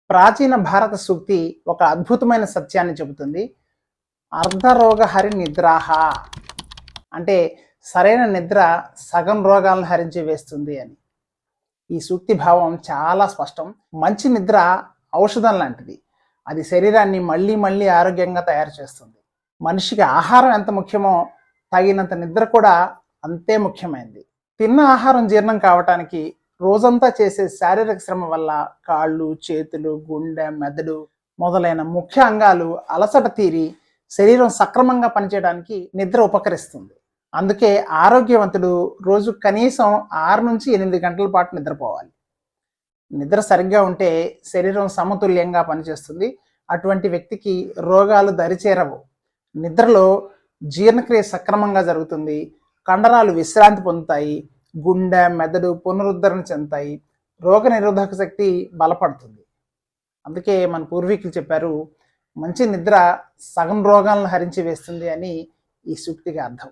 ప్రాచీన భారత సూక్తి ఒక అద్భుతమైన సత్యాన్ని చెబుతుంది. అర్ధరోగ హరి నిద్రాహ అంటే సరైన నిద్ర సగం రోగాలను హరించి వేస్తుంది అని. ఈ సూక్తి భావం చాలా స్పష్టం. మంచి నిద్ర ఔషధం లాంటిది. అది శరీరాన్ని మళ్ళీ మళ్ళీ ఆరోగ్యంగా తయారు చేస్తుంది. మనిషికి ఆహారం ఎంత ముఖ్యమో తగినంత నిద్ర కూడా అంతే ముఖ్యమైనది. తిన్న ఆహారం జీర్ణం కావటానికి రోజంతా చేసే శారీరక శ్రమ వల్ల కాళ్ళు, చేతులు, గుండె, మెదడు మొదలైన ముఖ్య అంగాలు అలసట తీరి శరీరం సక్రమంగా పనిచేయడానికి నిద్ర ఉపకరిస్తుంది. అందుకే ఆరోగ్యవంతుడు రోజు కనీసం 6 నుంచి 8 గంటల పాటు నిద్రపోవాలి. నిద్ర సరిగ్గా ఉంటే శరీరం సమతుల్యంగా పనిచేస్తుంది. అటువంటి వ్యక్తికి రోగాలు దరిచేరవు. నిద్రలో జీర్ణక్రియ సక్రమంగా జరుగుతుంది. కండరాలు విశ్రాంతి పొందుతాయి. గుండె, మెదడు పునరుద్ధరణ చెందుతాయి. రోగ నిరోధక శక్తి బలపడుతుంది. అందుకే మన పూర్వీకులు చెప్పారు, మంచి నిద్ర సగం రోగాలను హరించి వేస్తుంది అని ఈ సూక్తికి అర్థం.